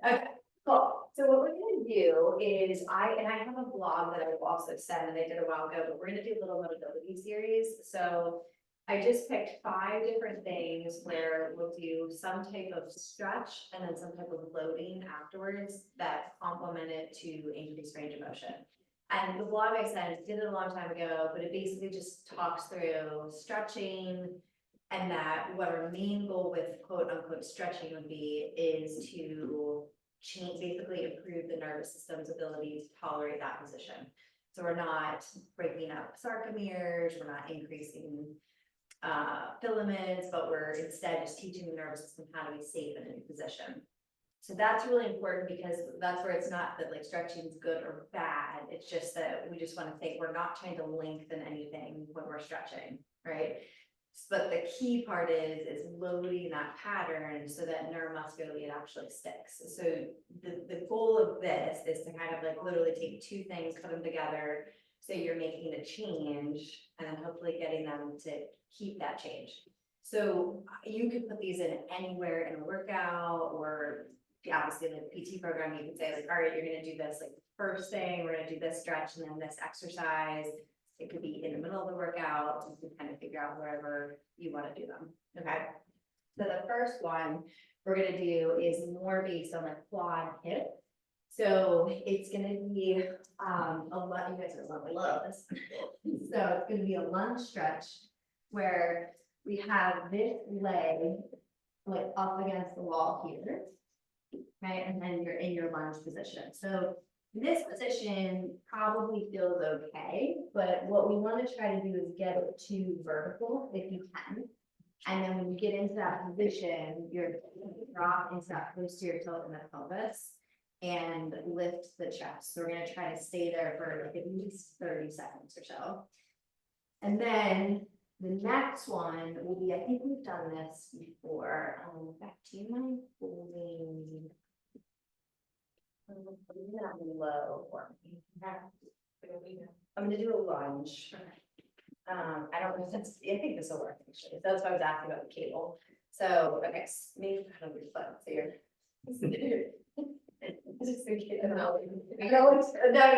Okay, cool. So what we're gonna do is I have a blog that I've also sent and I did a while ago, but we're gonna do a little mobility series. So I just picked 5 different things where we'll do some type of stretch and then some type of loading afterwards that complement it to increase range of motion. And the blog I sent, did it a long time ago, but it basically just talks through stretching, and that what our main goal with quote unquote stretching would be is to change, basically improve the nervous system's ability to tolerate that position. So we're not breaking up sarcomeres, we're not increasing filaments, but we're instead just teaching the nervous system how to be safe in a new position. So that's really important because that's where it's not that like stretching is good or bad. It's just that we just want to think we're not trying to lengthen anything when we're stretching, right? But the key part is loading that pattern so that neuromuscularly it actually sticks. So the goal of this is to kind of like literally take 2 things, put them together. So you're making a change and then hopefully getting them to keep that change. So you could put these in anywhere in a workout, or obviously in the PT program, you can say like, all right, you're gonna do this like first thing, we're gonna do this stretch and then this exercise. It could be in the middle of the workout, you can kind of figure out wherever you want to do them. Okay. So the first one we're gonna do is more based on like quad hip. So it's gonna be a lot, you guys are gonna love this. So it's gonna be a lunge stretch where we have this leg like up against the wall here, right? And then you're in your lunge position. So this position probably feels okay, but what we want to try to do is get it to vertical if you can. And then when you get into that position, you're going to drop into that posterior tilt in the pelvis and lift the chest. So we're going to try to stay there for like at least 30 seconds or so. And then the next one will be, I think we've done this before. Back to you, mind holding. Low for me. I'm gonna do a lunge. I don't know if that's, I think this will work actually. That's why I was asking about the cable. So, okay, maybe kind of your foot, so you're. Just thinking about. No, I'm not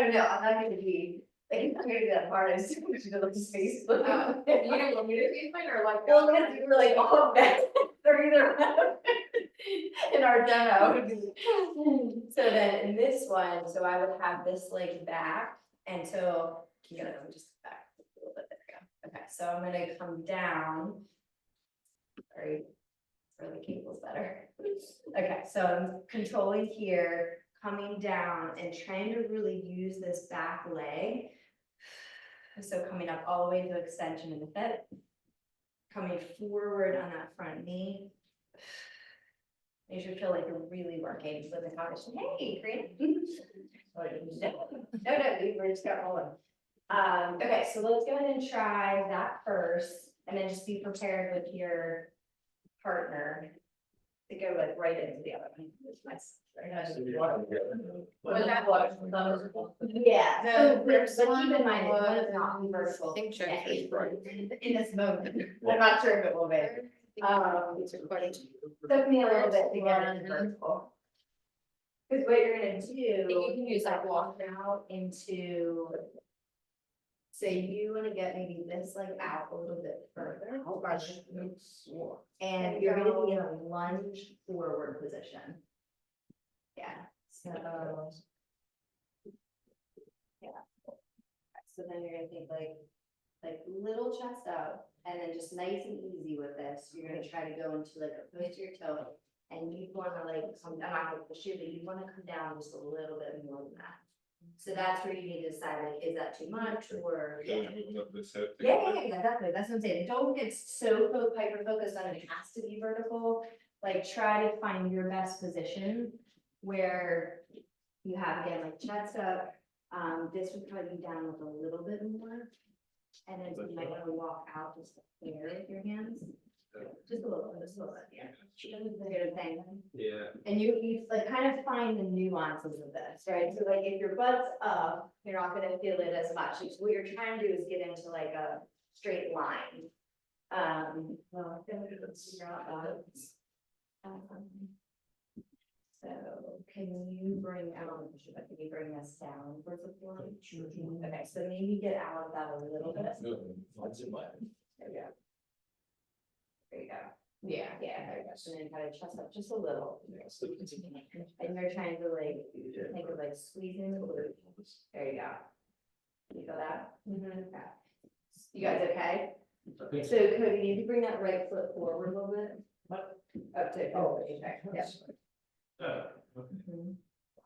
gonna be, like, I'm gonna be that part, I just want you to look at space. You don't want me to be or like. Well, because you were like, oh, they're either. In our demo. So then in this one, so I would have this leg back, and so you gotta go just back a little bit. There we go. Okay, so I'm gonna come down. Sorry, for the cable's better. Okay, so I'm controlling here, coming down, and trying to really use this back leg. So coming up all the way to extension in the hip, coming forward on that front knee. You should feel like you're really working with the conversation. Hey, great. No, we just got rolling. Okay, so let's go ahead and try that first, and then just be prepared with your partner to go like right into the other one. Was that what? Yeah. The But keep in mind, it was not vertical. In this moment, I'm not sure if it will be. It's recording. Took me a little bit to get it vertical. Because what you're gonna do, you can use that walk out into. So you wanna get maybe this like out a little bit further. And you're gonna be in a lunge forward position. Yeah, so. Yeah. So then you're gonna think like little chest up, and then just nice and easy with this, you're gonna try to go into like a posterior tilt, and you wanna like come down, I'm not gonna push you, but you wanna come down just a little bit more than that. So that's where you need to decide, like, is that too much, or? Yeah, exactly, that's what I'm saying, don't get so hyper focused on it has to be vertical, like, try to find your best position, where you have, again, like, chest up, this would probably be down with a little bit more. And then you might want to walk out just here with your hands. Just a little bit, yeah. Good thing. Yeah. And you like kind of find the nuances of this, right? So like if your butt's up, you're not gonna feel it as much. What you're trying to do is get into like a straight line. Well, I'm gonna figure out that. So, can you bring, I don't know if you should, but can you bring this down towards the floor? Okay, so maybe get out of that a little bit. What's in my? There we go. There you go. Yeah. Yeah, there you go. And then kind of chest up just a little. Yeah, so it's in my. And you're trying to like, think of like squeezing the glute. There you go. You feel that? Okay. You guys okay? So Cody, you need to bring that right foot forward a little bit. What? Up to. Oh, okay. Yeah. Okay,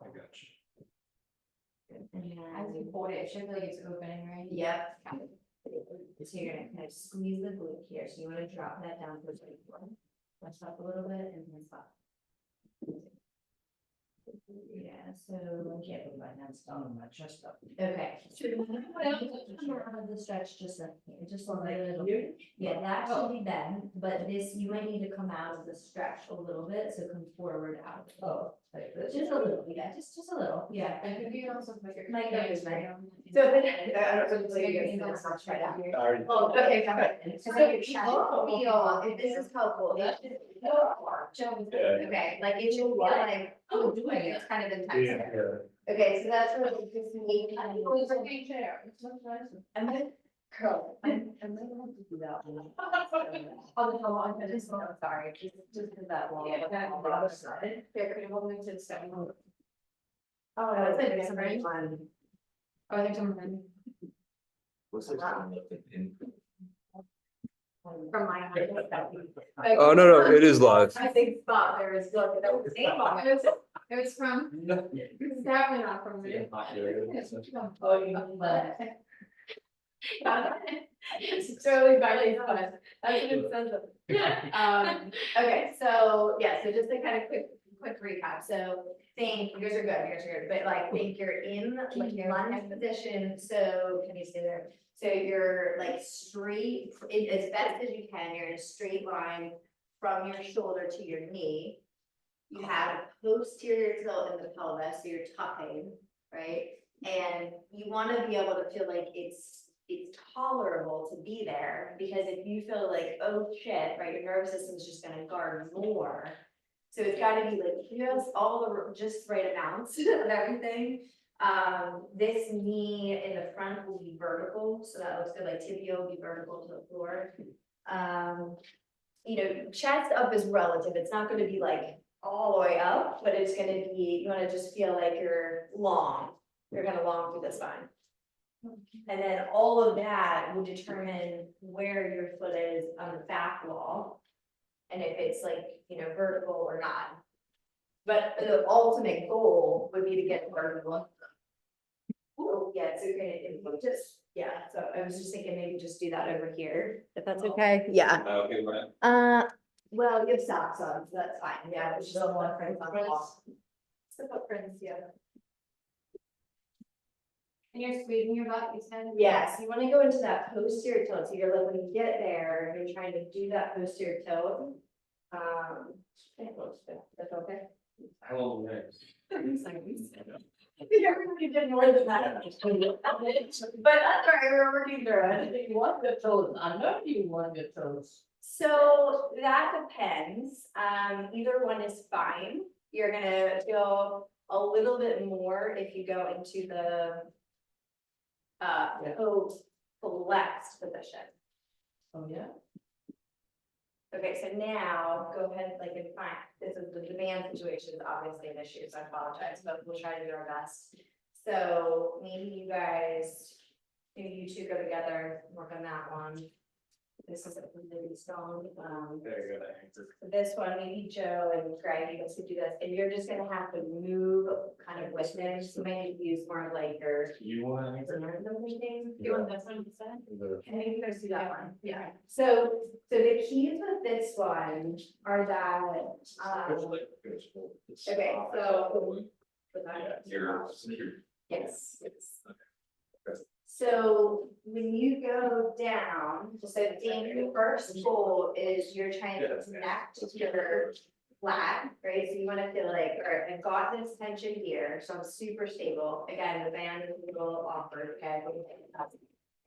I got you. As you hold it, it should feel like it's opening, right? Yep. So you're gonna kind of squeeze the glute here, so you wanna drop that down towards the floor. Press up a little bit and then stop. Yeah, so I can't put my hands down on my chest up. okay. So what else? Come out of the stretch just like here, just a little. Yeah, that should be bent, but this, you might need to come out of the stretch a little bit, so come forward out. Oh, like this. Just a little, yeah, just a little, yeah. And could you also put your. Like hands that, right? down? So, but, I don't know if you guys know, try that here. Oh, okay, got it. So you should feel, if this is helpful, it should feel, okay, like it should feel like, oh, doing it, it's kind of intense. Okay, so that's what it just need. It's a big chair. It's much nicer. I'm gonna curl, I'm gonna have to do that one. Oh, the long, I just. I'm sorry, just because that long. Yeah, that- on the other side. Here, could you hold me to the stone? Oh, that's like something fun. Oh, I think someone. What's this one in? From my. Oh, no, it is live. I think spot there is, look, that was name on it. It was from, it's definitely not from me. Oh, you know, but. It's totally by the fun. That's what it says. Okay, so, yeah, so just a kind of quick recap, so think, you guys are good, but like, think you're in like your lunge position, so can you stay there? So you're like straight, as best as you can, you're in a straight line from your shoulder to your knee. You have a posterior tilt in the pelvis, so you're tucking, right? And you wanna be able to feel like it's tolerable to be there, because if you feel like, oh shit, right, your nervous system's just gonna guard more. So it's gotta be like just just right amounts of everything. This knee in the front will be vertical, so that looks good, like tibia will be vertical to the floor. You know, chest up is relative, it's not gonna be like all the way up, but it's gonna be, you wanna just feel like you're kind of long through the spine. And then all of that will determine where your foot is on the back wall. And if it's like, you know, vertical or not. But the ultimate goal would be to get vertical. Oh, yeah, it's okay, just, yeah, so I was just thinking maybe just do that over here, if that's okay. Yeah. Okay, right. Well, you have socks on, so that's fine, yeah, it's just one friends on the wall. It's the footprints, yeah. And you're squeezing your butt, you said? Yes, you wanna go into that posterior tilt, so you're like, when you get there, you're trying to do that posterior tilt. That's okay. How long next? Everybody did more than that. But that's all right, we're working through it. You want the toes, I know you want the toes. So that depends, either one is fine, you're gonna feel a little bit more if you go into the flexed position. Oh, yeah? Okay, so now go ahead, like in fact, this is the demand situation is obviously an issue, so I apologize, but we'll try to do our best. So maybe you guys, maybe you two go together, work on that one. This is a really strong, There you go, that answer. this one, maybe Joe and Greg, you guys could do this, and you're just gonna have to move kind of with them, so you might need to use more of like your. You want to answer? You want this one instead? The- And maybe you guys do that one, yeah. So the keys with this one are that, okay, so. Yeah, you're secure. Yes, yes. So when you go down, so the first goal is you're trying to connect to your flat, right? So you wanna feel like, all right, I've got this tension here, so I'm super stable. Again, the band is a little awkward, okay?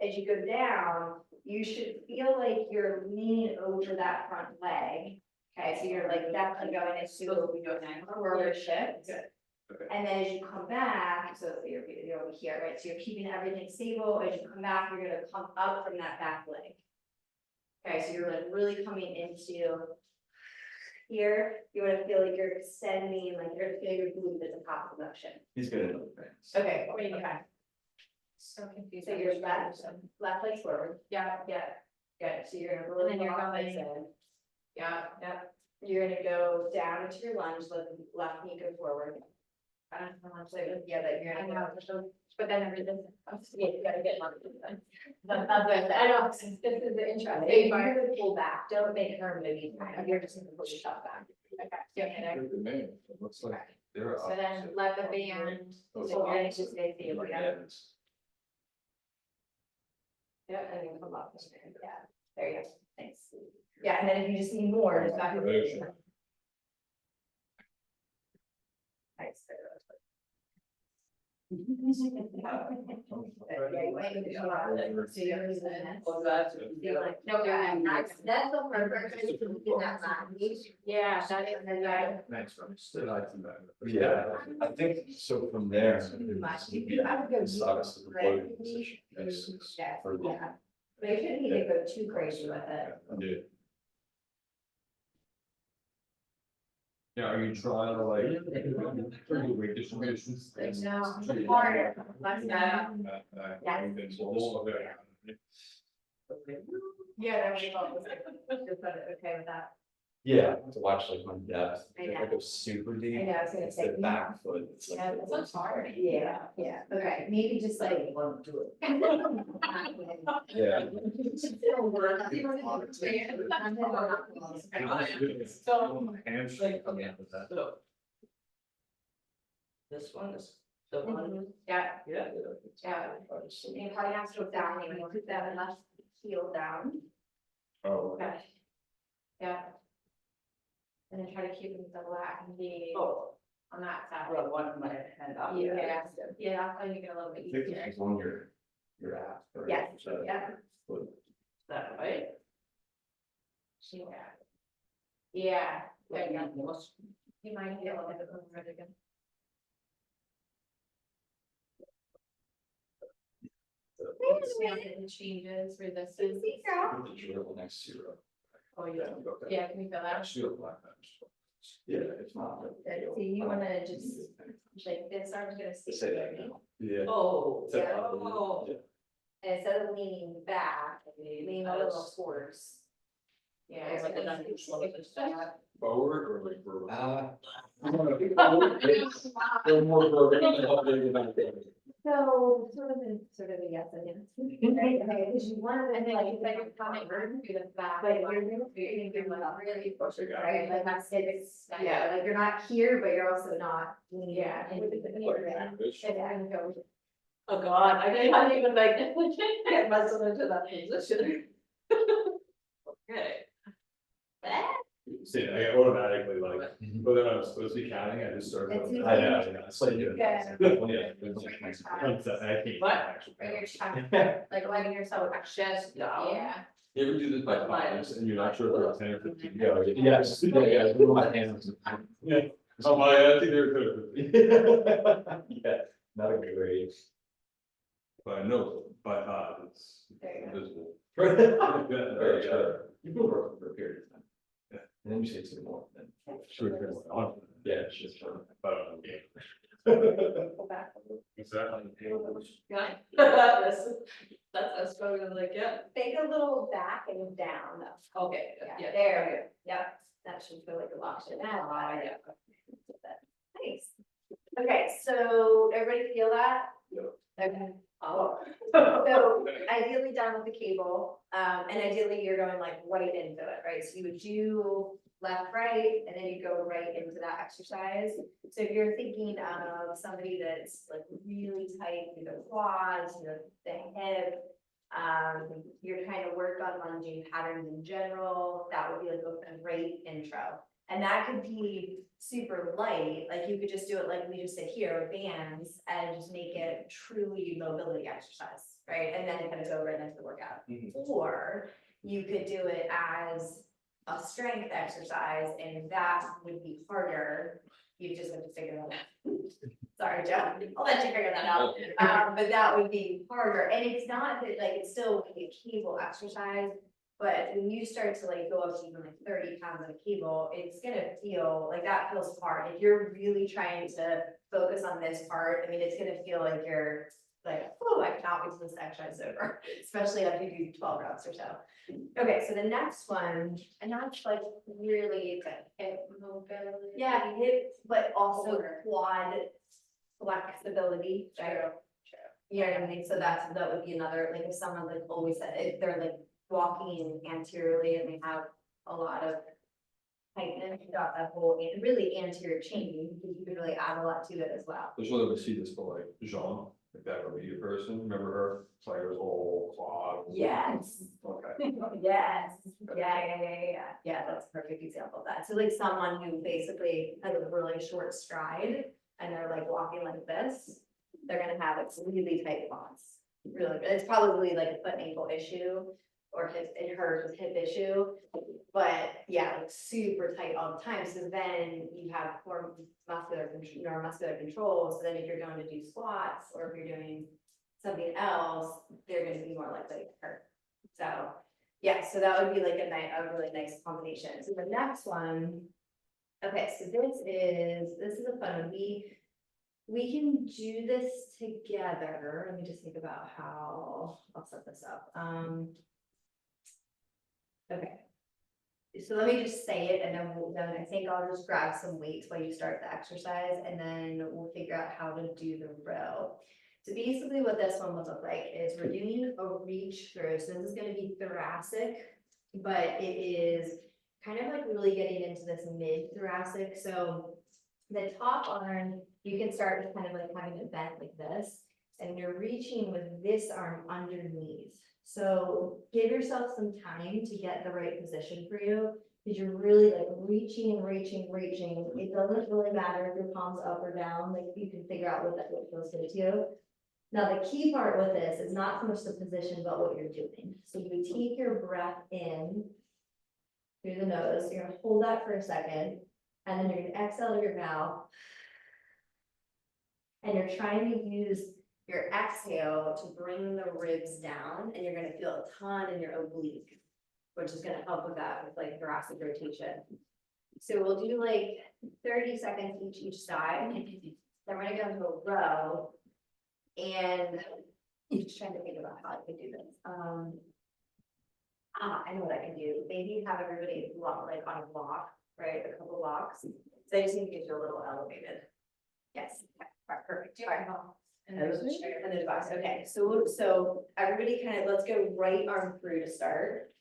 As you go down, you should feel like you're leaning over that front leg. Okay, so you're like definitely going into a forward shift. Okay. And then as you come back, so you're over here, right, so you're keeping everything stable, as you come back, you're gonna come up from that back leg. Okay, so you're like really coming into here, you wanna feel like you're extending, like you're gonna feel your glute at the top of the motion. He's gonna know the things. Okay, okay, So confused. so you're left leg forward, yeah, good, so you're gonna really. And then you're lock this going- in. Yeah, you're gonna go down into your lunge, let the left knee go forward. I don't know, so yeah, that you're I gonna know, go. but then everything. Yeah, you gotta get lunge. That's what I know, this is the interesting part, pull back, don't make her move, you're just gonna push yourself back. Okay, yeah, Look at the name, it looks like they're. So then let the band. Oh, so you're gonna just stay stable, yeah. Yes. Yeah, and then come up, yeah, there you go, thanks. Yeah, and then if you just need more, just back. Nice. Yeah, you might need to show up, like, so you're using this. You're like, no, that's the perfect, I just do that language. Yeah, that is, yeah. Thanks, yeah, I think so from there. I would go It's obviously the right. floating position. Yes, Yeah, for the- yeah, but you shouldn't need to go too crazy with it. Yeah. Yeah, are you trying to like? Weight distributions? No, harder, less, yeah, that would be all, just okay with that. Yeah, to watch like my depth, I if know. I go super deep. I know, I was gonna it's say. the back foot, it's like. Yeah, that sounds hard. Yeah, okay, maybe just like. Want to do it. Yeah. So- Hamstring coming out of that. This one is the one, Yeah, yeah. yeah, you probably have to go down, you want to put that left heel down, Oh, okay. Yeah. And then try to keep them the lat and be Oh, on that side. well, one of my hand up. Yeah, that's how you get a little bit I think easier. it's on your app. right? Yes, So- yeah. Is that right? Yeah. Yeah, there you go. Most- You might get a little bit over it again. Changes for this. Put the drill next to your. Oh, Yeah, okay. Yeah, can you feel that? Actually, a black patch. Yeah, it's not. Good. So you wanna just, like, this arm's gonna stay Say that straight. now. Yeah. Oh. Yeah. Oh. And instead of leaning back, lean a little towards. Yeah. It's like it's- an unusual position. Yeah. Forward or like forward? They're more broken. So sort of a yes and yes. Right, okay, because you want to, And then like, you said you're coming through the back. but you're like really push it, right, like that's it, Yeah. yeah, like you're not here, but you're also not. Yeah. Oh, God, I can't even like get myself into that position. Okay. See, I automatically like, whether I'm supposed to be counting, I just start. It's going. easy. I know, it's like. Yeah. Yeah. I can't. What? actually Or your count. chest, like letting yourself, Chest down. yeah. You ever do this by times and you're not sure if they're 10 or 15? Yeah. Yes, yeah, my hands. Yeah. Oh, my, I think they're good. Yeah, not a good way. But no, but, it's There you go. visible. Very Very good. good. You've been working for a period of time. Yeah. And then you say two more, then. Sure. Yeah, it's just. But, yeah. Go back. Exactly. Yeah. That's a struggle, like, yeah. Take a little back and down though. Okay, Yeah, there we go, yep, that should feel like a lock in that. yeah. Nice. Okay, so everybody feel that? Yeah. Okay. Oh. So ideally done with the cable, and ideally you're going like right into it, right? So you would do left, right, and then you go right into that exercise. So if you're thinking of somebody that's like really tight, you know, quads, you know, the hip, you're trying to work on lunging patterns in general, that would be like a great intro. And that could be super light, like you could just do it like we just did here with bands and just make it truly mobility exercise, right? And then kind of go right into the workout. Mhm. Or you could do it as a strength exercise, and that would be harder. You just have to figure that out. Sorry, Joe, I'll let you figure that out. But that would be harder, and it's not that, like, it's still a cable exercise. But when you start to like go up to even like 30 pounds on a cable, it's gonna feel like that feels hard. If you're really trying to focus on this part, I mean, it's gonna feel like you're like, oh, I cannot wait till this exercise is over, especially after you do 12 reps or so. Okay, so the next one, and that's like really the hip mobility. Yeah, hip, but also quad flexibility. True. You know what I mean? So that would be another, like if someone like always said, if they're like walking anteriorly and they have a lot of tightness, you got that whole really anterior chain, because you could really add a lot to it as well. There's really we see this for like Jean, like that Romania person, remember her? It's like her whole quad. Yes. Okay. Yes, yeah, that's a perfect example of that. So like someone who basically has a really short stride and they're like walking like this, they're gonna have like really tight quads. Really, it's probably like a foot and ankle issue or hip issue. But yeah, like super tight all the time. So then you have core neuromuscular control. So then if you're going to do squats or if you're doing something else, they're going to be more likely to hurt. So yeah, so that would be like a really nice combination. So the next one, okay, so this is a fun one. We can do this together. Let me just think about how I'll set this up. Okay. So let me just say it, and then I think I'll just grab some weights while you start the exercise, and then we'll figure out how to do the row. So basically what this one would look like is we're doing a reach through. So this is going to be thoracic, but it is kind of like really getting into this mid thoracic. So the top arm, you can start with kind of like having it bent like this, and you're reaching with this arm underneath. So give yourself some time to get the right position for you, because you're really like reaching and reaching. It doesn't really matter if your palm's up or down, like you can figure out what feels good to you. Now, the key part with this is not so much the position, but what you're doing. So you take your breath in through the nose, you're gonna hold that for a second, and then you're gonna exhale to your mouth. And you're trying to use your exhale to bring the ribs down, and you're gonna feel a ton in your oblique, which is gonna help with that, with like thoracic rotation. So we'll do like 30 seconds each side. Then we're gonna go into a row, and I'm just trying to think about how I can do this. I know what I can do. Maybe have everybody walk like on a block, right? A couple blocks. So I just need to get you a little elevated. Yes, okay, perfect. All right. And there's a chair and there's a box. Okay, so everybody kind of, let's go right arm through to start.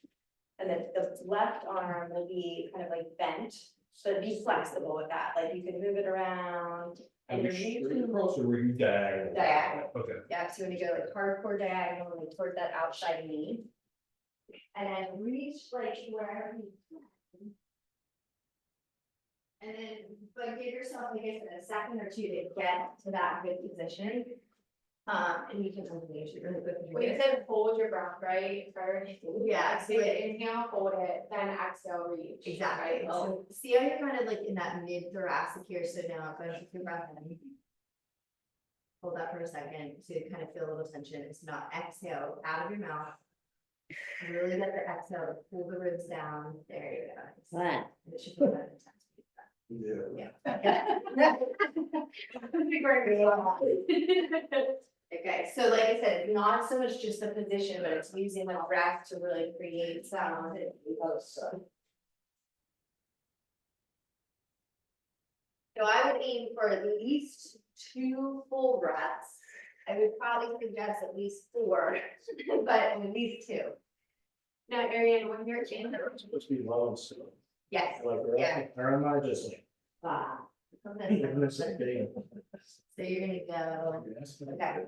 And then the left arm will be kind of like bent, so be flexible with that. Like you can move it around. And you're straight across or were you diagonal? Diagonal. Okay. Yeah, so when you go like hardcore diagonal, like towards that outside knee. And then reach like wherever you can. And then, but give yourself, I guess, a second or two to get to that good position. And you can unleash it really quick. Well, you said hold your breath, right? First. Yeah, So inhale, hold it, then exhale, reach. Exactly. Right? So see how you're kind of like in that mid thoracic here. So now go ahead and take your breath in. Hold that for a second to kind of feel a little tension. It's not exhale out of your mouth. Really get the exhale to pull the ribs down. There you go. What? It should feel that intense. Yeah. Yeah. Okay, so like I said, it's not so much just the position, but it's using the breath to really create sound. So I would aim for at least 2 full breaths. I would probably suggest at least 4, but at least 2. Now, Arianne, when you're in the Supposed to be low and slow. Yes. Like, Yeah. or am I just like? I'm gonna say so you're gonna go, okay.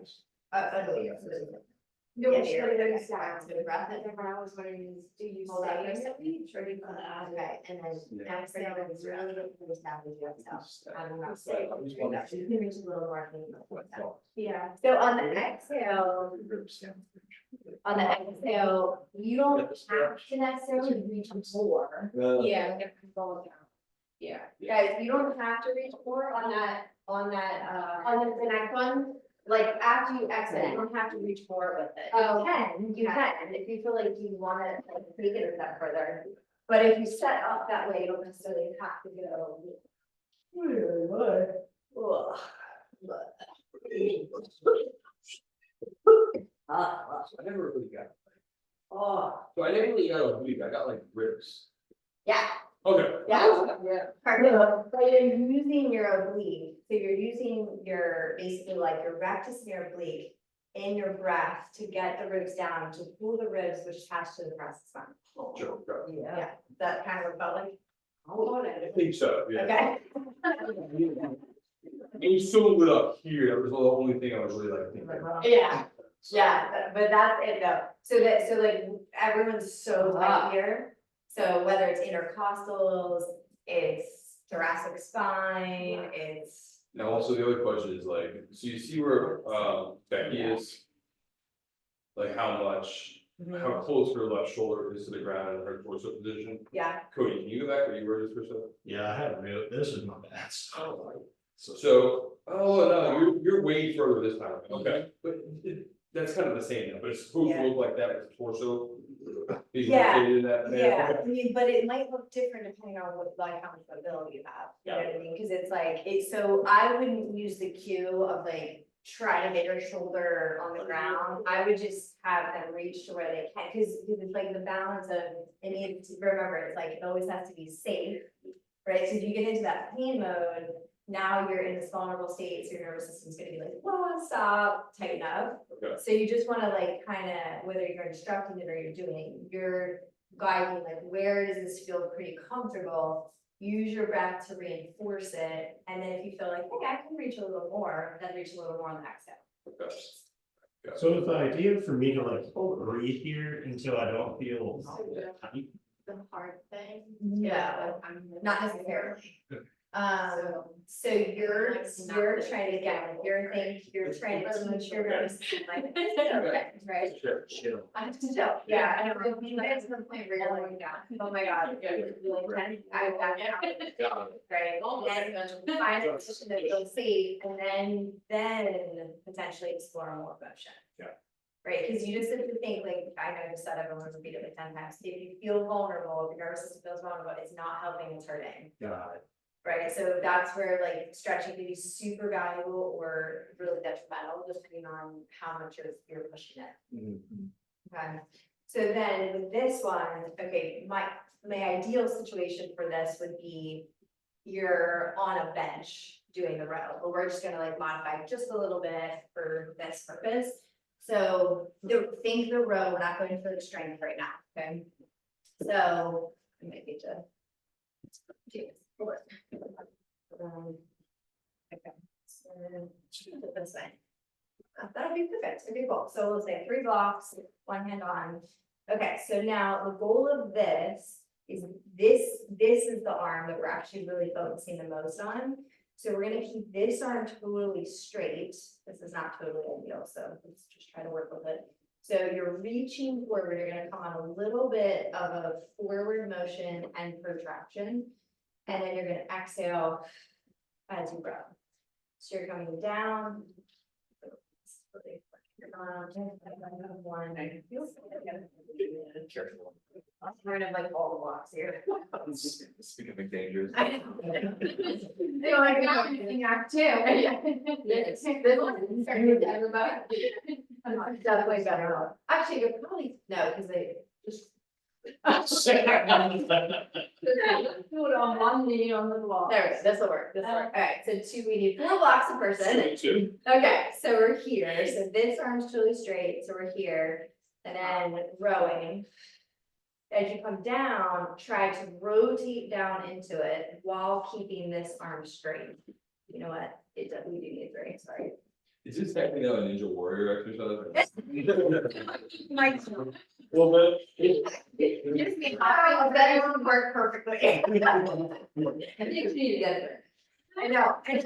Oh, no, you're. You Yeah, want you're to right. go down to the breath at different hours, what do you Hold that for a say? second. Sure, you put that. Okay, and then Yeah. exhale, it's really good for the establish your exhale. I don't know, say, you can reach a little more. Yeah. So on the exhale, you don't have to necessarily reach more. Yeah. Like a ball down. Yeah. Guys, you don't have to reach more on the next one. Like after you exhale, you don't have to reach more with it. Oh. You can, if you feel like you wanna like take it a step further. But if you set up that way, you don't necessarily have to go. I never really got. Oh, So I never really got a week. I got like ribs. Yeah, Okay. yeah. yeah. Perfect, but you're using your oblique, so you're using your, basically like your rectus and your oblique in your breath to get the ribs down, to pull the ribs which attach to the breast spine. Sure, okay. Yeah, that kind of what it felt like, I think so, yeah. okay? It was so lit up here. That was the only thing I was really like thinking. Yeah, yeah, but that's it though, so like everyone's so tight here. So whether it's intercostals, it's thoracic spine, it's, Now, also the other question is like, so you see where Becky is? Like how close her left shoulder is to the ground in her torso position? yeah, Cody, can you go back where you were just for a second? Yeah, I had real, this is my bad. So, oh no, you're way further this time, okay, but that's kind of the same now, but it's supposed to Yeah. look like that with the torso. being Yeah, rotated in that manner. yeah, I mean, but it might look different depending on what, like, how much mobility you have, you know what I mean? Cause it's like, so I wouldn't use the cue of like, try to get your shoulder on the ground. I would just have them reach to where they can, cause it's like the balance of, and you remember, it's like, it always has to be safe, right? So if you get into that pain mode, now you're in this vulnerable state, so your nervous system's gonna be like, whoa, stop, tighten up. Okay. So you just wanna like, kinda, whether you're instructing it or you're doing, you're guiding, like, where does this feel pretty comfortable? Use your breath to reinforce it, and then if you feel like, hey, I can reach a little more, then reach a little more on the exhale. Okay. So is the idea for me to like breathe here until I don't feel tight? The hard thing. No, not necessarily. So you're trying to get, you're trying to teach your nervous system like, right? Sure. I have to chill, yeah, I don't know, that's the point where you're like, oh my god, you're really tense, I've got it, right? And then find a position that feels safe, and then potentially explore more motion. Yeah. Right, because you just have to think, like, I know you said everyone's repeat it like 10 times, if you feel vulnerable, if your nervous system feels vulnerable, it's not helping, it's hurting. Got it. Right, so that's where like stretching can be super valuable or really detrimental, depending on how much you're pushing it. Okay, so then with this one, okay, my ideal situation for this would be you're on a bench doing the row, but we're just gonna like modify just a little bit for this purpose. So think the row, we're not going for the strength right now, okay? So I might need to do this. Okay, so do it this way. That'll be perfect, it'll be cool. So we'll say 3 blocks, one hand on. Okay, so now the goal of this is this is the arm that we're actually really focusing the most on. So we're gonna keep this arm totally straight. This is not totally ideal, so let's just try to work with it. So you're reaching forward, you're gonna come on a little bit of a forward motion and protraction. And then you're gonna exhale as you grow. So you're coming down. One. I'm kind of like all the blocks here. Speaking of dangers. They were like, now I'm using act two. This one started with everybody. I'm definitely better. Actually, you're probably, no, because they just. Do it on one knee on the block. There we go, this'll work, alright, so we need 4 blocks a person. Okay, so we're here, so this arm's totally straight, so we're here, and then rowing. As you come down, try to rotate down into it while keeping this arm straight. You know what, we do need 3, sorry. Is this technically a Ninja Warrior exercise? Mike. Well, but. Just be, oh, that won't work perfectly. I think you need to get there. I know, by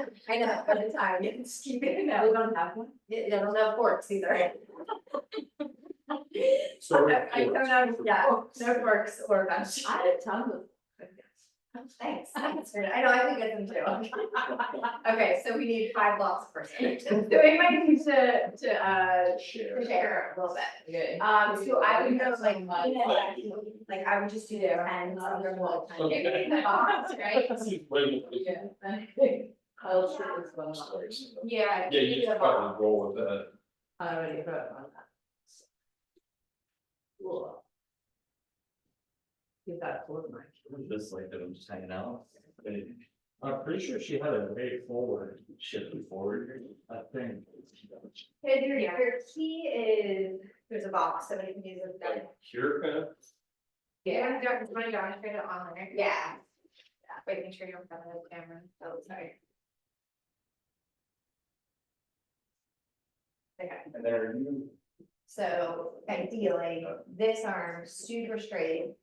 the time, it's keep it, no, we don't have one. Yeah, I don't have forks either. So. I don't know, yeah, no forks or bench. I had tons of. Thanks, that's good. I know, I think it's them too. Okay, so we need 5 blocks per person. So we might need to share a little bit. Okay. So I would go like I would just do the 10 on the wall. Okay. In the box, right? Yeah. I'll sure this one. Yeah. Yeah, you just probably roll with that. I already wrote on that. Cool. You got four mic. Just like that, I'm just hanging out. I'm pretty sure she had a way forward, shifted forward, I think. Okay, your key is, there's a box, somebody can use it. Like here, kind of. Yeah. You want to demonstrate it on there? Yeah. Wait, make sure you don't have the camera. Oh, sorry. Okay. And there you. So ideally, this arm super straight.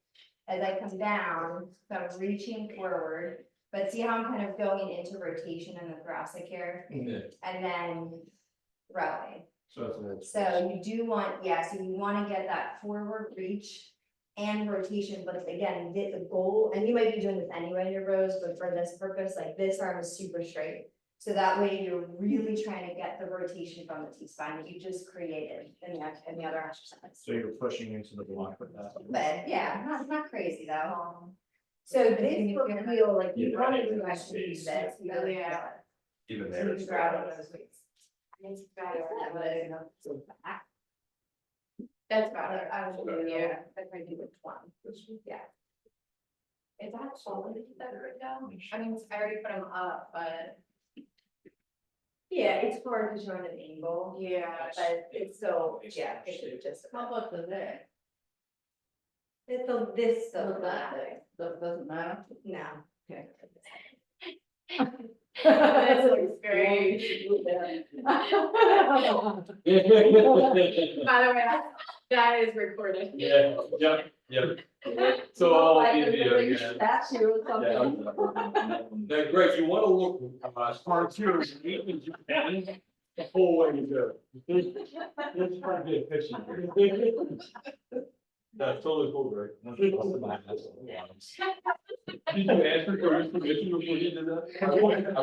As I come down, so I'm reaching forward, but see how I'm kind of going into rotation in the thoracic here, Yeah. and then rowing. So that's. So you do want, yeah, so you want to get that forward reach and rotation, but again, the goal, and you might be doing this anyway in your rows, but for this purpose, like this arm is super straight. So that way you're really trying to get the rotation from the T-spine that you just created in the other exercise. So you're pushing into the block with that. But yeah, not crazy though. So this will feel like you Yeah, want right, to do right, actually use space. this. You really feel it. Even So there. you grab one of those weights. It's better. That's better. I would do, yeah, if I do which one. Yeah. Is that quality better right now? I mean, I already put them up, but. Yeah, it's hard to show an angle. Yeah. But it's still, yeah, it's just. How about the there? It's the, this stuff. Look that way. That doesn't matter. No. Okay. This looks great. By the way, that is recorded. Yeah, yep. So I'll Like give a you big again. statue or something. Now, Greg, you wanna look, As far as here, as neat as you can, the whole way you do. It's trying to be efficient. that's totally cool, Greg. Yeah. Did you ask for his permission before you did that? I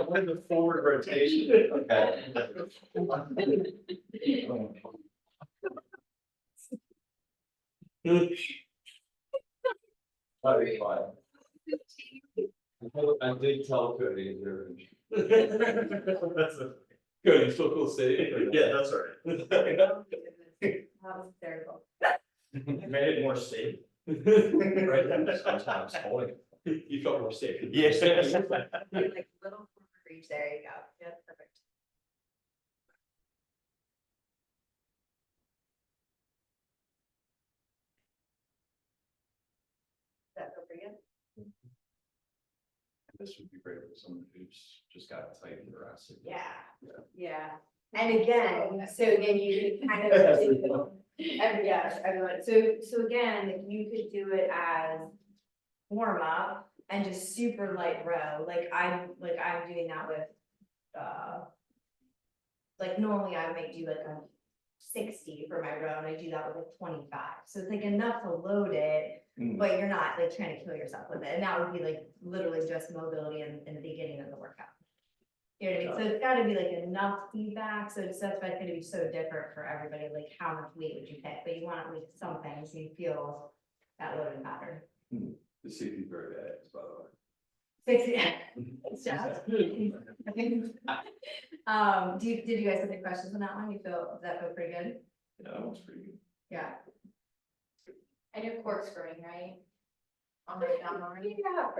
wanted the forward rotation. That'd be fine. I did tell Cody there. That's a. Good, you still feel safe? Yeah, that's all right. That was terrible. Made it more safe. Right, sometimes holding. You felt more safe. Yes. Like little forward reach, there you go. Yeah, perfect. That feel pretty good? This would be great for someone who's just got a tight thoracic. Yeah. Yeah. Yeah. And again, so again, you could kind of. Yeah, everyone, so again, you could do it as warm up and just super light row, like I'm doing that with, like normally I might do like a 60 for my row and I do that with a 25, so it's like enough to load it, but you're not like trying to kill yourself with it, and that would be like literally just mobility in the beginning of the workout. You know what I mean? So it's gotta be like enough feedback, so that's why it's gonna be so different for everybody, like how much weight would you pick, but you want at least something, so you feel that loading pattern. The safety is very bad, by the way. 60. Did you guys have any questions on that one? Does that feel pretty good? Yeah, that one's pretty good. Yeah. And you're corkscrewing, right? On the down arm? Yeah.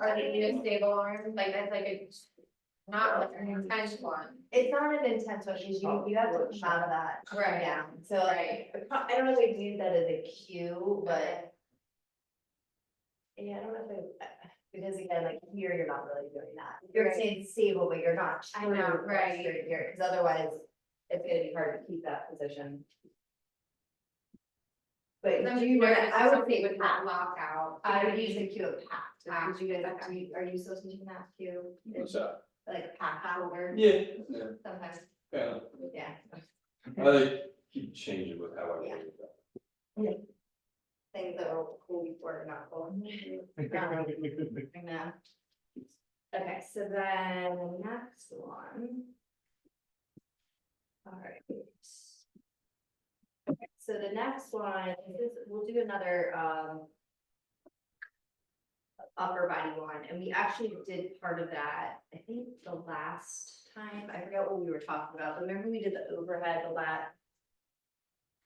Are they need a stable arm? Like that's like a, not like an intense one. It's not an intense one, because you have to come out of that. Right. Down, so Right. I don't know if we use that as a cue, but. Yeah, I don't know if because again, like here, you're not really doing that. You're Right. saying stable, but you're not. I know, true right. straight here, because otherwise it's gonna be hard to keep that position. But Then do you know, I would something say with that lockout. I would use the Q of pack. Pack, Did you guys, okay. are you still teaching that Q? What's that? Like pack shoulder? Yeah, yeah, Sometimes, yeah. yeah. I like keep changing with how I Yeah. word that. Things that were cool before are not cool. I know. Okay, so then the next one. All right. Okay, so the next one, is we'll do another, upper body one, and we actually did part of that, I think the last time, I forgot what we were talking about, but remember we did the overhead, the lat.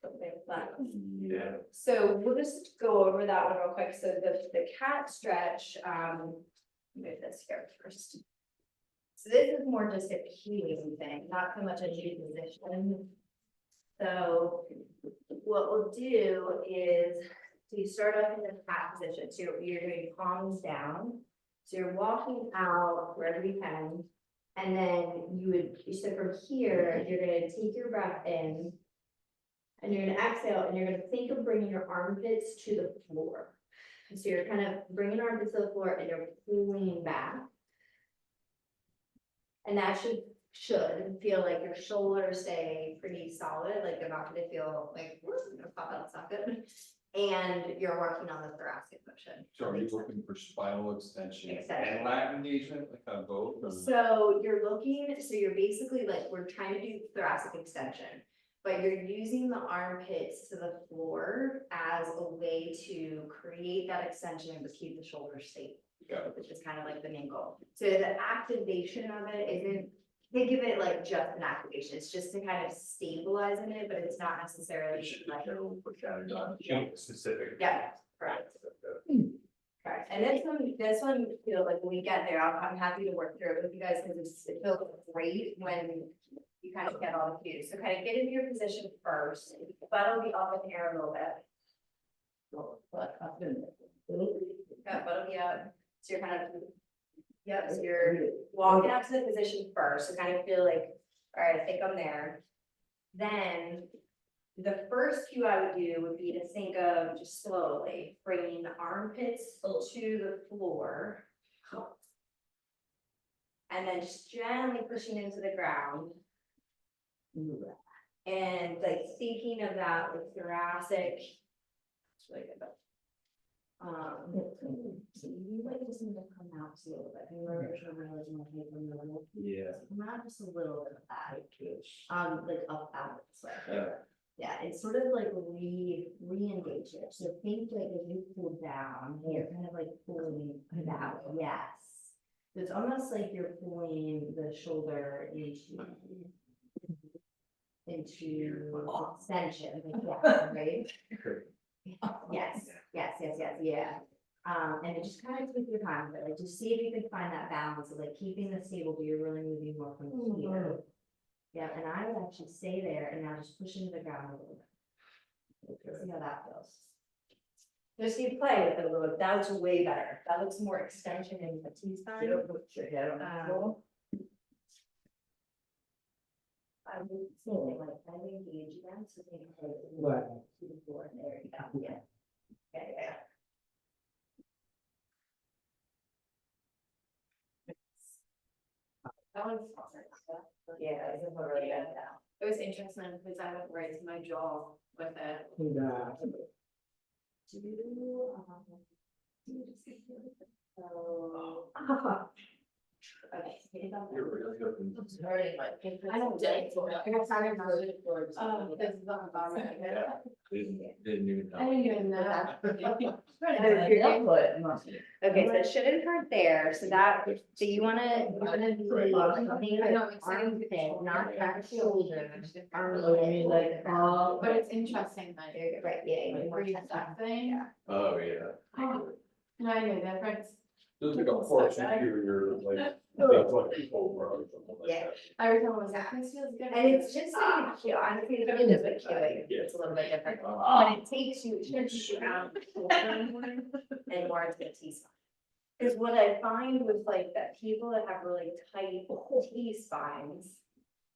Something like that. Yeah. So we'll just go over that one real quick. So the cat stretch, move this here first. So this is more just a healing thing, not so much a new position. So what we'll do is, so you start off in the cat position, so you're doing palms down. So you're walking out wherever you can. And then so from here, you're gonna take your breath in. And you're gonna exhale, and you're gonna think of bringing your armpits to the floor. And so you're kind of bringing your armpits to the floor and you're pulling back. And that should feel like your shoulders stay pretty solid, like they're not gonna feel like, pop out, it's not good. And you're working on the thoracic motion. So are you looking for spinal extension Extension. and lat engagement, like on both? or- So you're basically like, we're trying to do thoracic extension. But you're using the armpits to the floor as a way to create that extension and to keep the shoulders stable. Got it. Which is kind of like the main goal. So the activation of it isn't, think of it like just an activation, it's just to kind of stabilize in it, but it's not necessarily like. Specific. Yeah, correct. Correct, and this one, you know, like when we get there, I'm happy to work through it with you guys, because it feels great when you kind of get all the cues. So kind of get into your position first, butt will be up in the air a little bit. Butt up in there. Yeah, butt will be up, so you're kind of, yep, so you're walking up to the position first, so kind of feel like, all right, I think I'm there. Then the first cue I would do would be to think of just slowly bringing the armpits to the floor. And then just gently pushing into the ground. And like thinking of that like thoracic. It's really good. So you like just need to come out just a little bit. You remember Yeah. come out just a little bit of that. Like up out this way. Yeah. Yeah, it's sort of like re-engage it. So think like as you pull down, you're kind of like pulling it out. Yes. So it's almost like you're pulling the shoulder into extension, like, yeah, right? Yes, yeah. And just kind of take your time, but like just see if you can find that balance of like keeping the stable, but you're really moving more from here. Yeah, and I would actually stay there and now just push into the ground a little bit. See how that feels. Just you play with it a little bit. That looks way better. That looks more extension in the T-spine. Put your head on the floor. I would say like I engage them, so they can play Right. to the floor. There you go. Yeah. Yeah. That one's. Yeah, it's a really good now. It was interesting because I went right to my jaw with it. Okay. You're really good. It's hurting my fingers. I don't Day. do it. I got tired of it. This is on the bottom. Yeah. Didn't even I know. didn't even know. Okay, so it shouldn't hurt there, so you wanna be armpit, not back shoulder. I mean, like, But it's interesting that There you go, right, yeah. where you that thing. Yeah. Oh, yeah. No, I know the difference. There's like a porch interior, like, things like over or something like Yeah. that. Every time I was like, this feels good. And it's just like a cue, honestly, it's really just like cueing, it's a little bit different, but it takes you, it shifts you out the shoulder more and more into the T-spine. Cause what I find with like that people that have really tight T-spines,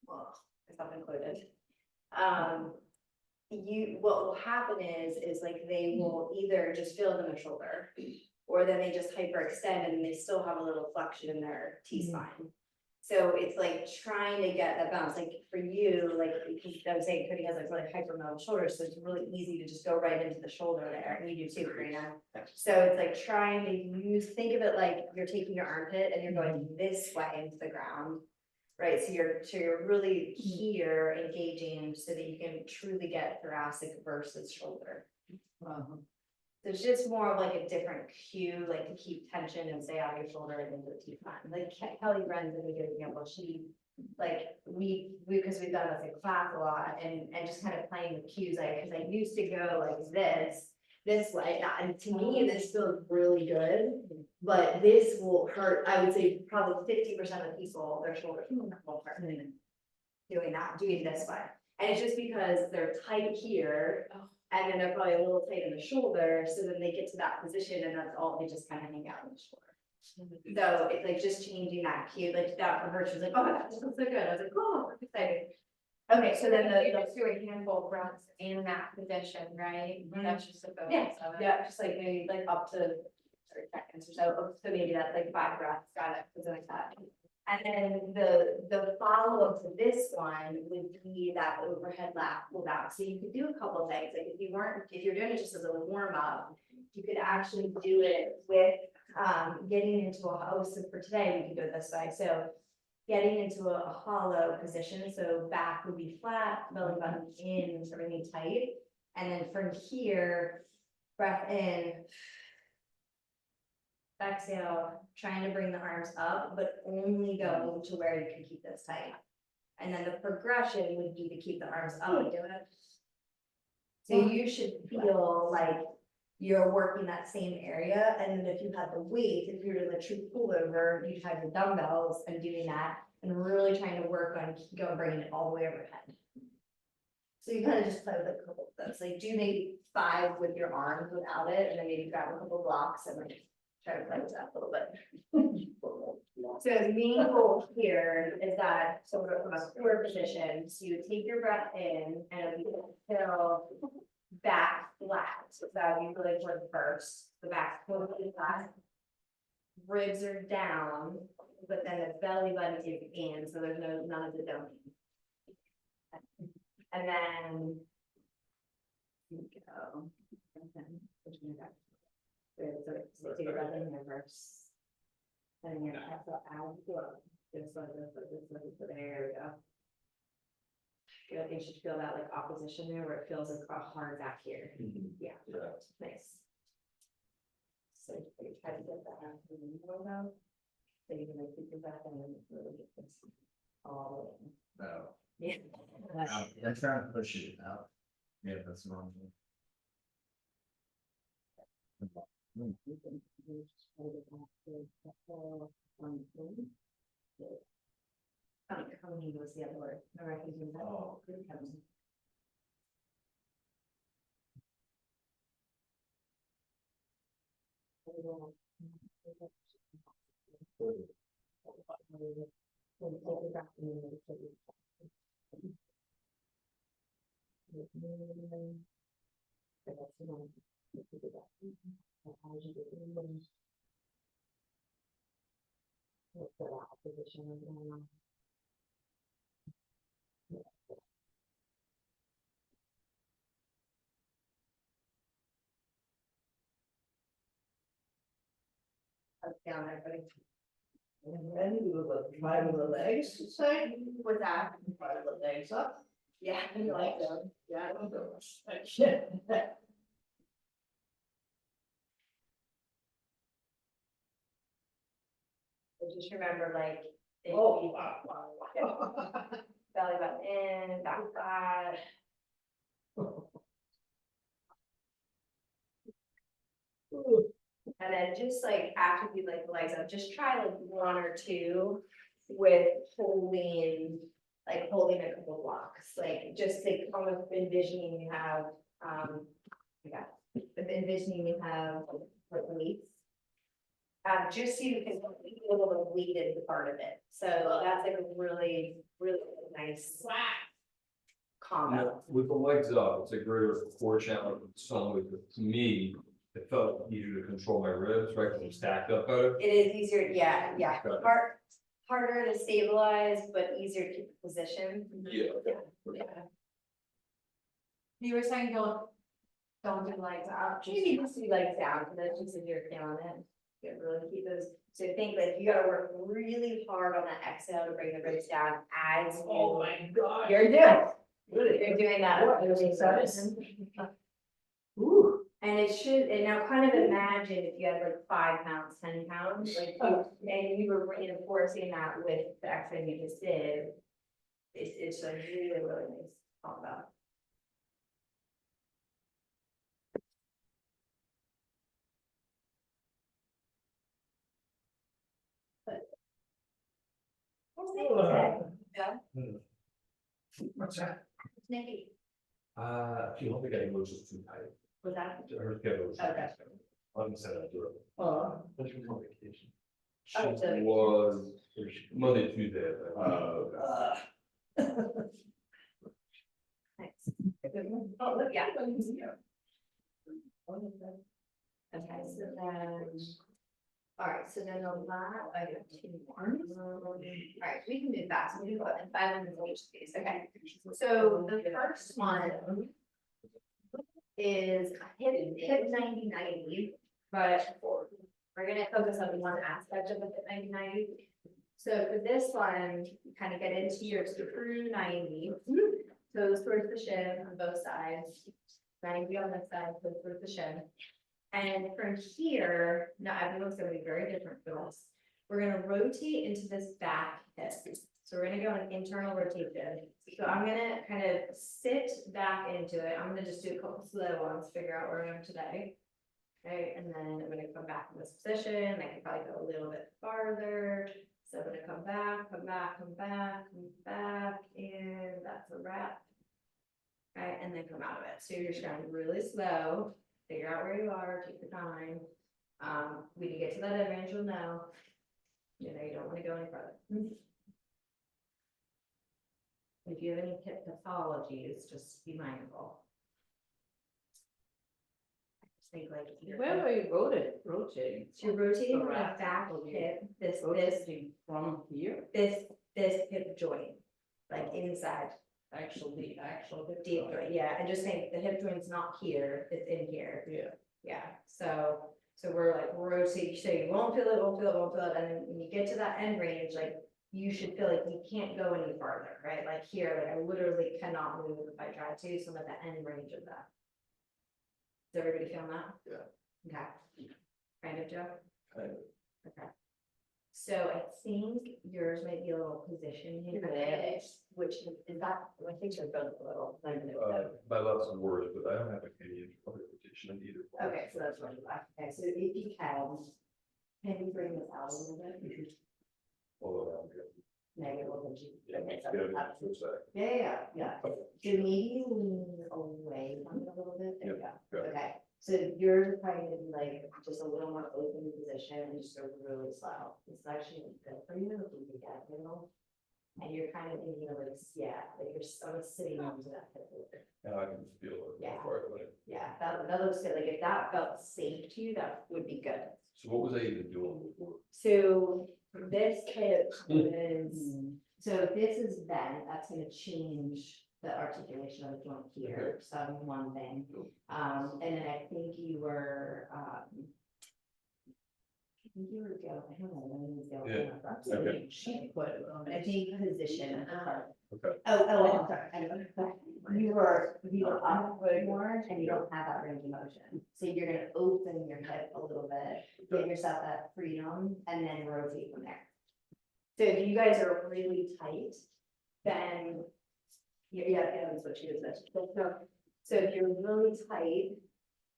well, myself included. What will happen is like they will either just feel it in their shoulder, or then they just hyperextend and they still have a little flexion in their T-spine. So it's like trying to get that balance, like for you, like, because I was saying Cody has like really hypermobile shoulders, so it's really easy to just go right into the shoulder there, and you do too, Karina. So it's like trying to think of it like you're taking your armpit and you're going this way into the ground. Right, so you're really here engaging so that you can truly get thoracic versus shoulder. So it's just more of like a different cue, like to keep tension and stay out of your shoulder and into the T-spine. Like Kelly Bren's a good example. She, like, because we've done this in class a lot and just kind of playing with cues, like, because I used to go like this way, and to me, this feels really good, but this will hurt, I would say probably 50% of people, their shoulders will hurt doing this way. And it's just because they're tight here, and then they're probably a little tight in the shoulder, so then they get to that position and that's all, they just kind of hang out in the shoulder. So it's like just changing that cue, like that for her, she was like, oh, that feels so good, I was like, oh, excited. Okay, so then You the just do a handful of breaths in that position, right? Mhm. That's just the focus Yeah, of it. yeah, just like maybe like up to 30 seconds or so, so maybe that's like 5 breaths, got it, something like that. And then the follow-up to this one would be that overhead lat pull down. So you could do a couple of things, like if you're doing it just as a warm-up, you could actually do it with getting into so for today, we could do it this way, so getting into a hollow position, so back would be flat, belly button in, so really tight. And then from here, breath in, exhale, trying to bring the arms up, but only go to where you can keep this tight. And then the progression would be to keep the arms up and do it. So you should feel like you're working that same area, and then if you had the weight, if you're doing the true pullover, you'd have your dumbbells and doing that, and really trying to work on bringing it all the way overhead. So you kind of just play with a couple of those, like do maybe 5 with your arms without it, and then maybe grab a couple blocks and like try to play with that a little bit. So the main goal here is that, so we're from a core position, so you take your breath in and you feel back flat, so that would be really important first, the back totally flat. Ribs are down, but then the belly button is in, so there's none of the doning. And then you go. So take your breath in here first. And then you're gonna exhale out, just like this, there we go. Good, you should feel that like opposition there where it feels like hard back here. Yeah, nice. So you try to get that out in the middle though. So you're gonna keep your breath in and really get this all the way in. No. Yeah. I'm trying to push it out. Yeah, that's wrong. Coming was the other word. No, I can do that. Oh. Coming. Down there, buddy. And then you do the drive of the legs, you say? With that, Drive the legs up. yeah, You like that? yeah. I don't know. Shit. So just remember, like, it Oh, would be wow. belly button in, back flat. And then just like after you like the legs up, just try like 1 or 2 with holding a couple blocks, like just like almost envisioning you have, envisioning you have like weights. just so you can see a little bit weighted part of it, so that's like a really, really nice combo. With the legs up, it's a greater core challenge, so to me, it felt easier to control my ribs, right, because I'm stacked up better. It is easier, yeah, Got it. harder to stabilize, but easier to keep the position. Yeah. You were saying don't do legs up, just. Maybe just do legs down, because that's just if you're feeling it. You gotta really keep those, so think like you gotta work really hard on that exhale to bring the ribs down as you. Oh my God. You're doing that. What, really exercise? good. Ooh. And it should, and now kind of imagine if you had like 5 pounds, 10 pounds, like, and you were reinforcing that with the exercise you just did. It's a really, really nice combo. What's What's that? Nikki, She don't think I was just too tight. was that? Her schedule was. Okay. I'm set up to it. But she was on vacation. She Oh, so- was Monday, Tuesday, I think. Nice. Oh, look, yeah. Okay, so then, all right, so then the last, I have 2 more. All right, we can move fast, we can go in 5 minutes each of these, okay. So the first one is hip 90-90, but we're gonna focus on one aspect of the hip 90-90. So for this one, you kind of get into your true 90, toes towards the shin on both sides, 90 on this side, toes towards the shin. And from here, now everyone's gonna be very different for this. We're gonna rotate into this back hip. So we're gonna go an internal rotation. So I'm gonna kind of sit back into it. I'm gonna just do a couple slow ones, figure out where I am today. Okay, and then I'm gonna come back in this position. I can probably go a little bit farther. So I'm gonna come back, come back, come back, come back, and that's a wrap. Okay, and then come out of it. So you're just going really slow. Figure out where you are, take your time. When you get to that end range, you'll know. You know, you don't want to go any further. If you have any hip pathologies, just be mindful. I just think like. Where are you rotating? So you're rotating on the Around, back okay. hip, this Rotating from here, hip joint, like inside, actually, hip deep joint. joint, yeah, and just think the hip joint's not here, it's in here. Yeah. Yeah, so we're like rotating, so you won't feel it, won't feel it, and then when you get to that end range, like, you should feel like you can't go any farther, right? Like here, like I literally cannot move if I try to, so I'm at the end range of that. Does everybody feel that? Yeah. Okay. Kind of, Joe? Kind of. Okay. So I think yours might be a little position here, which is that, I think they're both a little. My lots of words, but I don't have any other rotation in either. Okay, so that's what you like. Okay, so if you can you bring this out a little bit? All around here. Negative, okay, so Yeah, that's- so it's like- yeah. So maybe lean away from it a little bit, there you go. Got it. Okay, so you're trying to be like just a little more open position and just go really slow. It's actually good for you if you can get, you know. And you're kind of thinking of like, yeah, like you're sort of sitting onto that hip a little bit. And I can feel it. Yeah. Part of it. Yeah, that looks good. Like if that felt safe to you, that would be good. So what was I even doing before? So this hip is, so if this is bent, that's gonna change the articulation of the joint here, so that's one thing. And then I think you were, I think you were going, I don't know, when you were Yeah. going. Okay. She put it on. I think position. Okay. I'm sorry. I know. You were upward more and you don't have that range of motion. So you're gonna open your hip a little bit, give yourself that freedom and then rotate from there. So if you guys are really tight, then, that's what she was mentioning. So if you're really tight,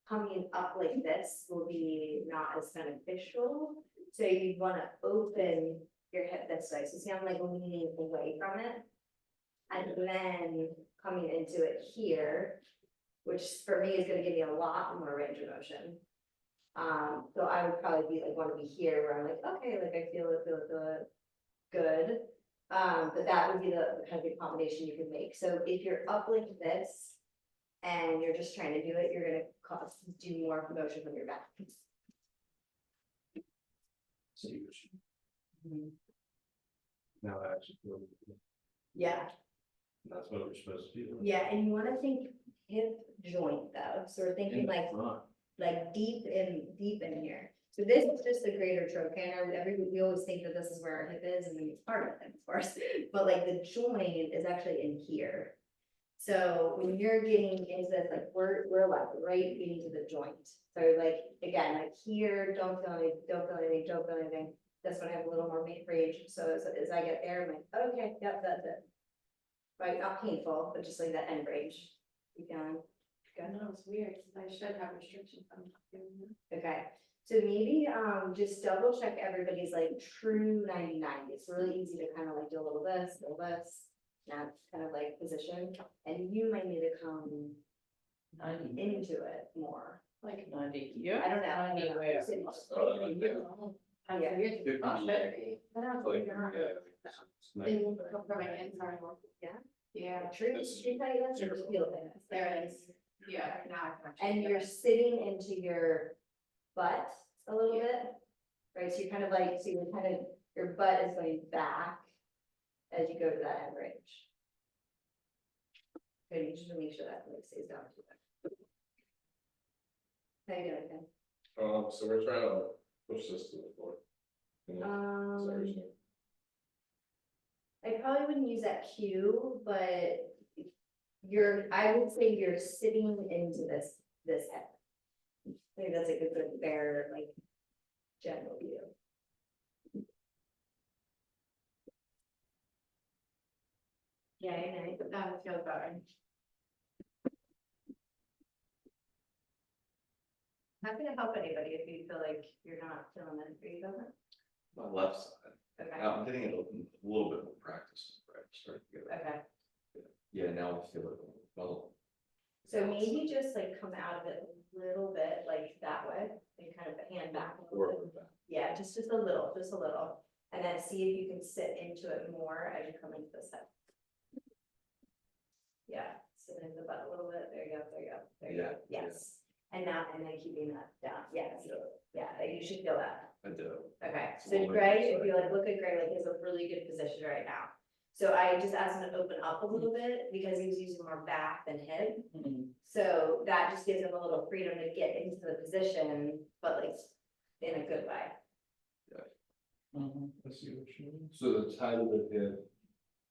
coming up like this will be not as beneficial. So you wanna open your hip this way. So see, I'm like leaning away from it. And then coming into it here, which for me is gonna give me a lot more range of motion. So I would probably be like, wanna be here where I'm like, okay, like I feel it, good. But that would be the kind of the accommodation you could make. So if you're up like this and you're just trying to do it, you're gonna do more motion from your back. See what you. Now I actually feel, Yeah, that's what we're supposed to do. yeah, and you wanna think hip joint though, so we're thinking like deep in here. So this is just the greater trochanter, we always think that this is where our hip is, and it's part of it, of course, but like the joint is actually in here. So when you're getting into this, like we're like right into the joint. So like, again, like here, don't feel anything, don't feel anything, don't feel anything. That's when I have a little more range, so as I get there, I'm like, okay, yep, that's it. Right, not painful, but just like that end range. You can, I know, it's weird, I should have restrictions on doing that. okay. So maybe, just double check everybody's like true 90-90. It's really easy to kind of like do a little this, that kind of like position. And you might need to come 90, into it more. like 90 here. I don't know. Anywhere. So- That's Yeah. weird. Fifty. Oh, should be. I don't know, Like, figure out. yeah, Then you go from my inside. Yeah. Yeah, True, true tightness or feel tightness? there it is. Yeah, now I can actually. And feel you're it. sitting into your butt a little bit, right? So you're kind of like, your butt is going back as you go to that end range. Okay, you just want to make sure that like stays down to that. How you doing, Ken? So we're trying to push this to the floor. Is that what you're saying? I probably wouldn't use that cue, but I would say you're sitting into this head. I think that's like a good fair, like, general view. Yeah, and That feels better. happy to help anybody if you feel like you're not feeling it, for you doesn't? My left side, Okay, I'm getting it open, a little bit more practice, right, starting to get it. okay. Yeah, now I feel it, well. So maybe just like come out of it a little bit, like that way, and kind of hand back a little bit. Yeah, just a little, and then see if you can sit into it more as you come into this head. Yeah, sit in the butt a little bit, there you go, Yeah, yeah. yes. And now, and then keeping that down, yes, yeah, you should feel that. I do. Okay, It's a so little bit Greg, if inside. you like, look at Greg, like he has a really good position right now. So I just asked him to open up a little bit because he was using more back than hip. So that just gives him a little freedom to get into the position, but like in a good way. I see what you mean. So the tighter the hip,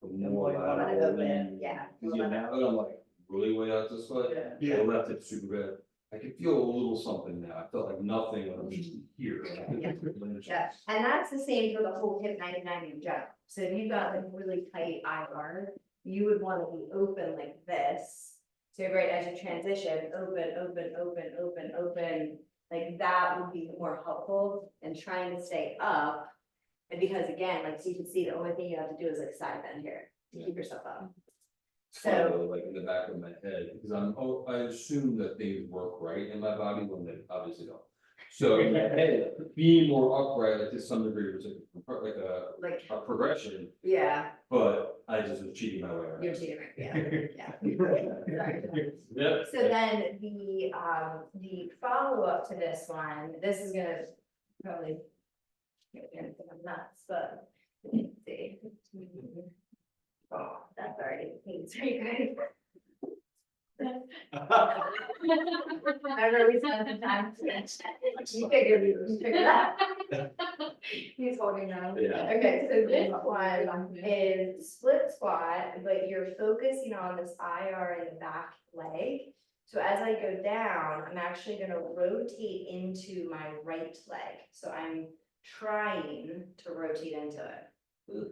the more more you Let it lateral. open, yeah. Cause yeah, now that I'm like really way out this way, Yeah. the left hip's super bad. I can feel a little something now. I felt like nothing when I was just here. Yeah, and that's the same for the whole hip 99 in general. So if you've got like really tight IR, you would want to be open like this. So right as you transition, open, like that would be more helpful than trying to stay up. And because again, like so you can see, the only thing you have to do is like side bend here to keep yourself up. So like in the back of my head, because I assume that things work right in my body when they obviously don't. So in my head, being more upright, like to some degree, was like Like, a progression, yeah, but I just was cheating my way around. you're cheating, right? Yeah, yeah. Sorry. Yep. So then the follow-up to this one, this is gonna probably. You're gonna think I'm nuts, but let's see. Oh, that's already, it's very good. I remember we spent some time. You figured that. He's holding on. Yeah. Okay, so this one is split squat, but you're focusing on this IR in the back leg. So as I go down, I'm actually gonna rotate into my right leg. So I'm trying to rotate into it.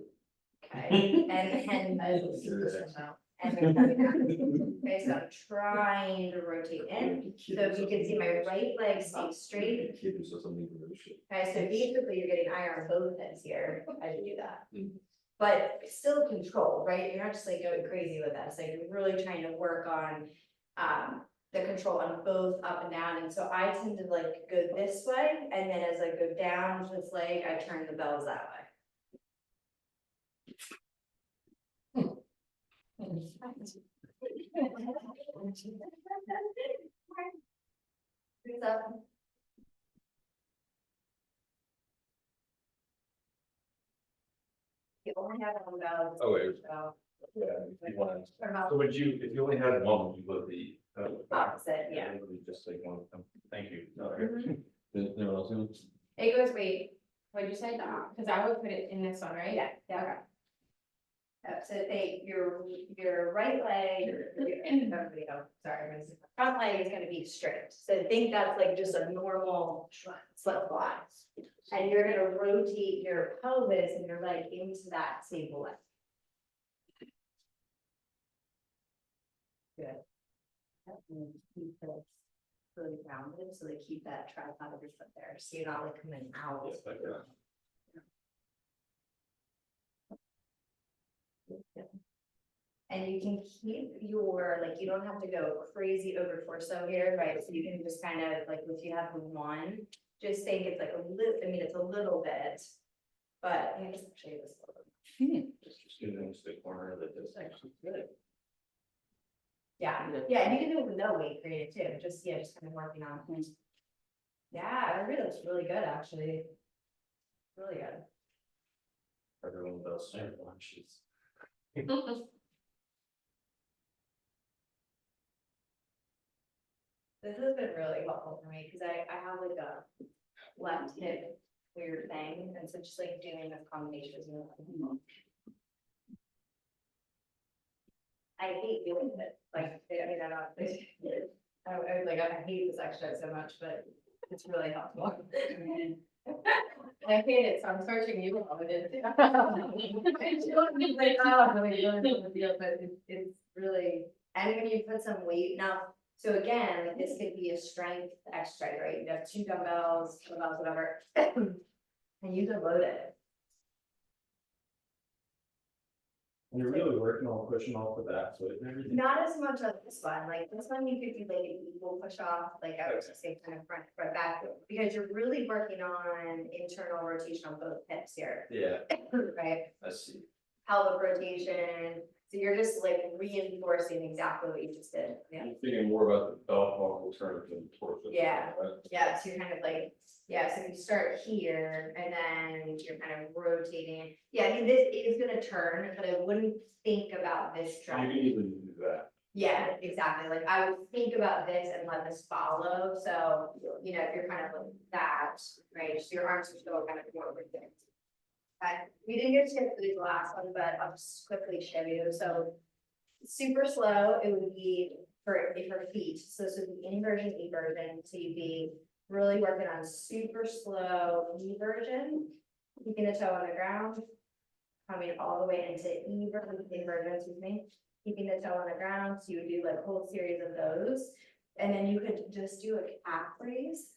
Okay, and then coming down. Okay, so I'm trying to rotate in. So if you can see my right leg stay straight. Kid who says something really shit. Okay, so basically you're getting iron on both ends here as you do that. Mm. But still controlled, right? You're not just like going crazy with that. It's like you're really trying to work on the control on both up and down, and so I tend to like go this way, and then as I go down this leg, I turn the bells that way. Who's up? You only have one bell. Oh, wait. So, Yeah, if you want. or how- So would you, if you only had one, would you go to the? Opposite, yeah. Would just take one of them. Thank you. Mhm. Anyone else? Gonna- It goes, wait, what'd you say, cause I would put it in this one, right? Yeah, yeah. So take your right leg, sorry, my front leg is gonna be straight. So think that's like just a normal slip fly. And you're gonna rotate your pelvis and your leg into that stable leg. Good. And keep this really rounded, so they keep that tripod of your foot there, so you're not like coming out. Yes, like that. And you can keep your, like, you don't have to go crazy over torso here, right? So you can just kind of, like, if you have the one, just think it's like a little, I mean, it's a little bit. But, yeah, just show you this a little bit. Just get in the corner that is actually good. Yeah, yeah, and you can do it with no weight created too, just, yeah, just kind of working on things. Yeah, it really looks really good, actually. Really good. Everyone does serve lunches. This has been really helpful for me, because I have like a left hip weird thing, and so just like doing this combination is really helpful. I hate doing it, like, I mean, I don't, like, I hate this exercise so much, but it's really helpful. I hate it, so I'm searching you on it. Like, I don't really know the deal, but it's really, and when you put some weight, now, so again, like, this could be a strength exercise, right? You have two dumbbells, whatever, and you can load it. And you're really working on pushing off the back foot and everything. Not as much on this one, like this one you could do like an equal push off, like I would just say kind of front, back, because you're really working on internal rotation on both hips here, Yeah, right? I see. Pelvic rotation, so you're just like reinforcing exactly what you just did, yeah. I'm thinking more about the belt buckle turn than the torso. Yeah. Right? Yeah, so you're kind of like, yeah, so you start here and then you're kind of rotating. Yeah, I mean, this is gonna turn, but I wouldn't think about this You driving. can even do that. Yeah, exactly, like I would think about this and let this follow, so, you know, if you're kind of like that, right, so your arms are still kind of more with it. We didn't get a chance to do the last one, but I'll just quickly show you, so. Super slow, it would be for feet, so this would be inversion, eversion, so you'd be really working on super slow eversion. Keeping the toe on the ground. Coming all the way into inversion, excuse me, keeping the toe on the ground, so you would do like a whole series of those. And then you could just do a calf raise,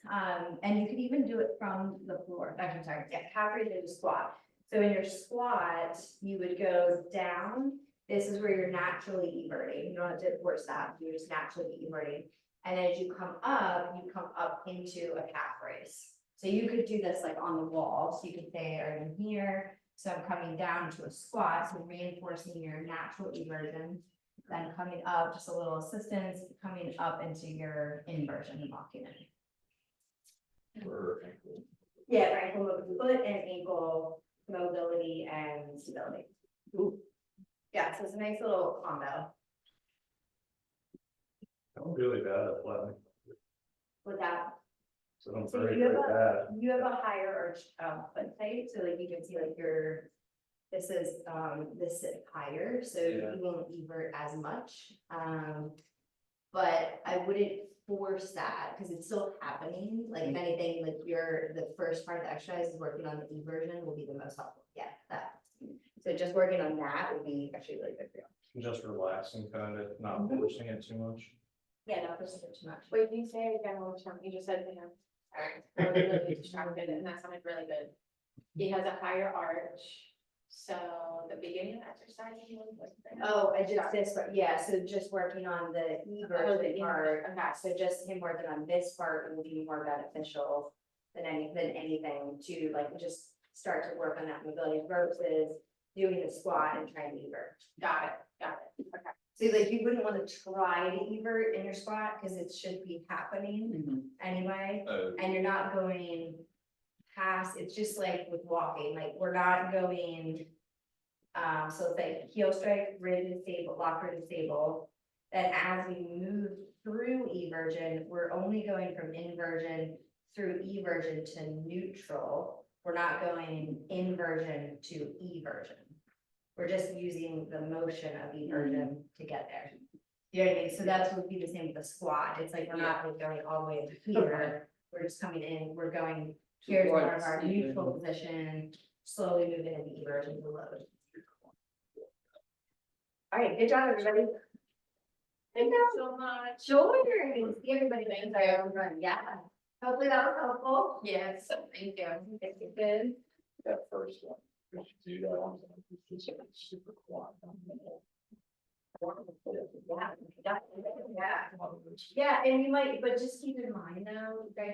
and you could even do it from the floor, I'm sorry, yeah, calf raise is a squat. So in your squat, you would go down, this is where you're naturally everting, you don't have to force that, you're just naturally everting. And as you come up into a calf raise. So you could do this like on the wall, so you could say, are in here, so I'm coming down to a squat, so reinforcing your natural eversion. Then coming up, just a little assistance, coming up into your inversion and locking in. Or ankle. Yeah, for ankle movement, foot and ankle mobility and stability. Yeah, so it's a nice little combo I'm really bad at flattening. with that. So I'm So very, you have very bad. you have a higher arch, foot height, so like you can see like your, this is higher, so Yeah. you won't evert as much. But I wouldn't force that, because it's still happening, like if anything, like the first part of the exercise is working on the eversion will be the most helpful, yeah, that. So just working on that would be actually really good for you. Just relaxing, kind of, not forcing it too much. Yeah, not pushing it too much. Wait, can you say it again one more time? You just said to him. I was really distracted and that sounded really good. He has a higher arch, So the beginning of exercising was like. Oh, I just this, yeah, so just working on the eversion part. Okay. So just him working on this part will be more beneficial than anything to like just start to work on that mobility versus doing the squat and trying to evert. Got it, okay. So like you wouldn't want to try to evert in your squat because it should be happening anyway, and you're not going past, it's just like with walking, like we're not going. So it's like heel strike, rigid stable, lock rigid stable. Then as we move through eversion, we're only going from inversion through eversion to neutral. We're not going inversion to eversion. We're just using the motion of eversion to get there. You know what I mean? So that's what would be the same with the squat. It's like we're not like going all the way to here. We're just coming in, we're going, here's one of our neutral position, slowly moving into eversion to load. All right, good job, everybody. Thank you so much. Sure, see everybody. Thank Sorry, you. I'm running. Yeah, hopefully that was helpful. Yes, thank you. If you could. That first one, we should do that one. It's super quiet. Yeah, and you might, but just keep in mind though, guys.